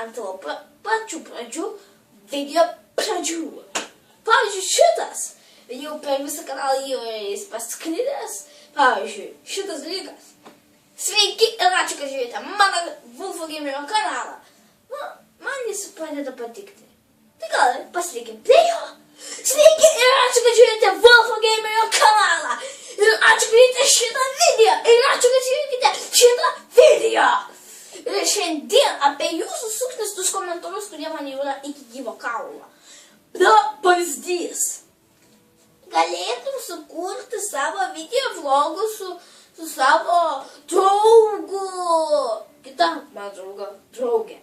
ant tavo pačių pradžių video pradžių. Pavyzdžiui, šitas jau per visą kanalą įvairiais pasklidęs. Pavyzdžiui, šitas dalykas. Sveiki ir ačiū, kad žiūrėjote mano Wolfo Gamerio kanalą. Man jis pradeda patikti. Tai gal pasilikim prie jo. Sveiki ir ačiū, kad žiūrėjote Wolfo Gamerio kanalą. Ir ačiū, kad žiūrėjote šitą video. Ir ačiū, kad žiūrėjote šitą video. Ir šiandien apie jūsų suknistus komentarus, kurie man jau yra iki gyvo kaulo. Pavyzdys. Galėtum sukurti savo video vlogų su savo draugu. Kita, man draugė.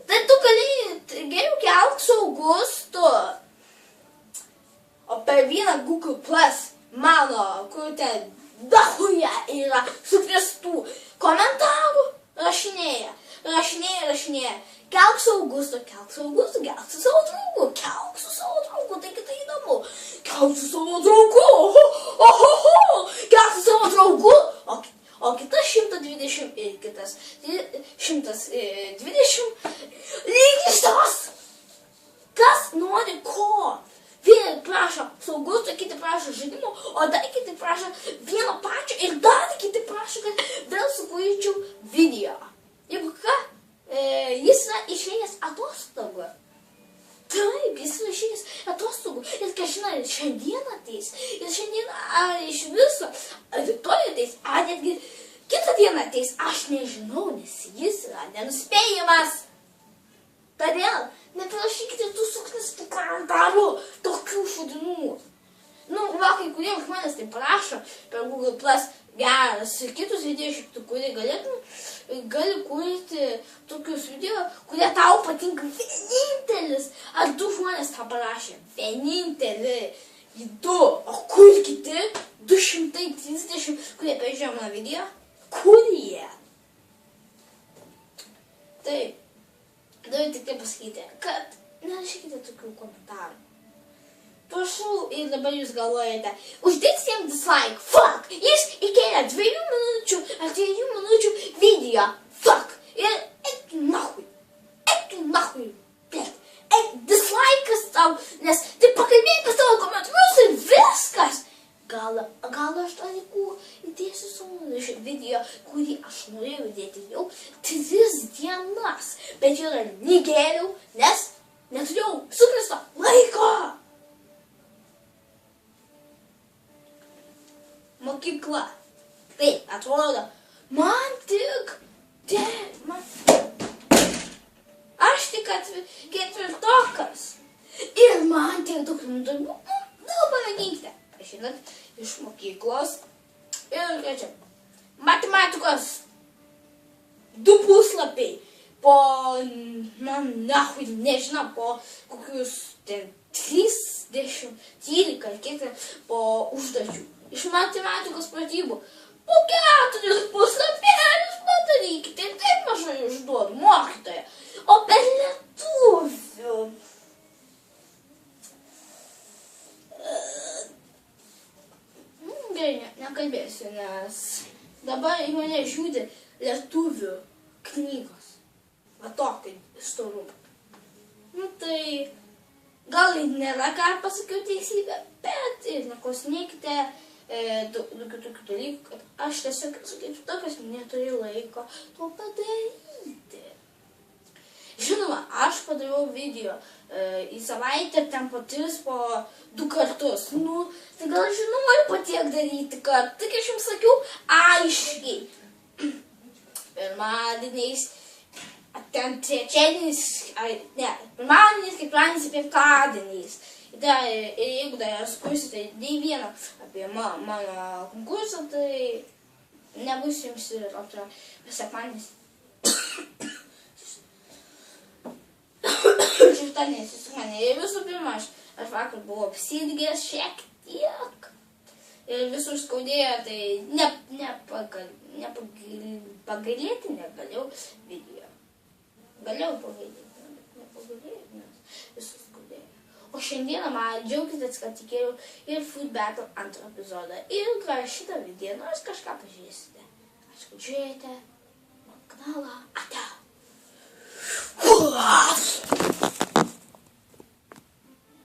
Tai tu gali geriau kelk su Augustu. O per vieną Google Plus mano, kur ten dahuja yra suknistų komentarų, rašinėja. Kelk su Augustu, kelk su savo draugu, taigi tai įdomu. Kelk su savo draugu, kelk su savo draugu. O kitas 120 ir kitas 120 lygis tas. Kas nori ko? Vieni prašo Augusto, kiti prašo žaidimo, o dar kiti prašo vieno pačio ir dar kiti prašo, kad vėl sukurčiau video. Jeigu ką, jis yra išėjęs atostogų. Taip, jis yra išėjęs atostogų. Ir kažina, šiandien ateis. Ir šiandien iš viso, rytoj ateis, netgi kitą dieną ateis. Aš nežinau, nes jis yra nenuspėjamas. Todėl neprašykite tų suknistų komentarų tokių šudinų. Kai kurie žmonės tai prašo per Google Plus geras ir kitus video šiaip kurie gali kurti tokius video, kurie tau patinka vienintelis. Ar du žmonės tą parašė? Vienintelį. Du. O kur kiti? 230, kurie peržiūrėjo mano video? Kur jie? Taip. Noriu tik tai pasakyti, kad nerašykite tokių komentarų. Prašau, ir dabar jūs galvojate, uždėkite jam dislike, fuck, jis įkėlė 2 minučių ar 3 minučių video, fuck, ir eik nahui, blėt, dislike'as tau, nes tai pakalbėk apie savo komentarus ir viskas. Gal aš tą laikų įdėsiu savo video, kurį aš norėjau įdėti jau 3 dienas, bet jau dar negėliau, nes neturėjau suknisto laiko. Mokykla. Taip, atrodo, man tik... Aš tik ketvirtokas. Ir man tik daug darbų. Pamėginkite. Žinot, iš mokyklos. Ir čia. Matematikos. 2 puslapiai. Po, nežinau, po kokius 30, 13, kiek po užduočių. Iš matematikos pratybų. Po 4 puslapėlius padarykite. Ir taip mažai užduodu, mokytoja. O per lietuvių. Gerai, nekalbėsiu, nes dabar į mane žiūri lietuvių knygos. Va tokia storumo. Tai gal nėra ką pasakiau teisybę, bet ir neklausinėkite tokių dalykų, kad aš tiesiog esu ketvirtokas, neturiu laiko to padaryti. Žinoma, aš padariau video į savaitę, ten po 3, po 2 kartus. Tai gal aš noriu patiek daryti, kad tik aš jums sakiau aiškiai. Pirmadieniais, ten trečiadieniais, pirmadieniais, ketvirtadieniais ir penktadieniais. Ir jeigu dar skursite nei vieną apie mano konkursą, tai nebus jums ir sekmadienis. Šeštadienis mane. Ir visų pirma, aš vakar buvau apsidgęs šiek tiek. Ir visur skaudėjo, tai pagailėti negalėjau video. Galėjau pagailėti, bet nepagailėti, nes visur skaudėjo. O šiandieną man džiaugitės, kad tikėjau ir Food Battle 2 epizodą. Ir gal šitą video, nors kažką pažiūrėsite. Ačiū, kad žiūrėjote mano kanalą. Ate. Ugh.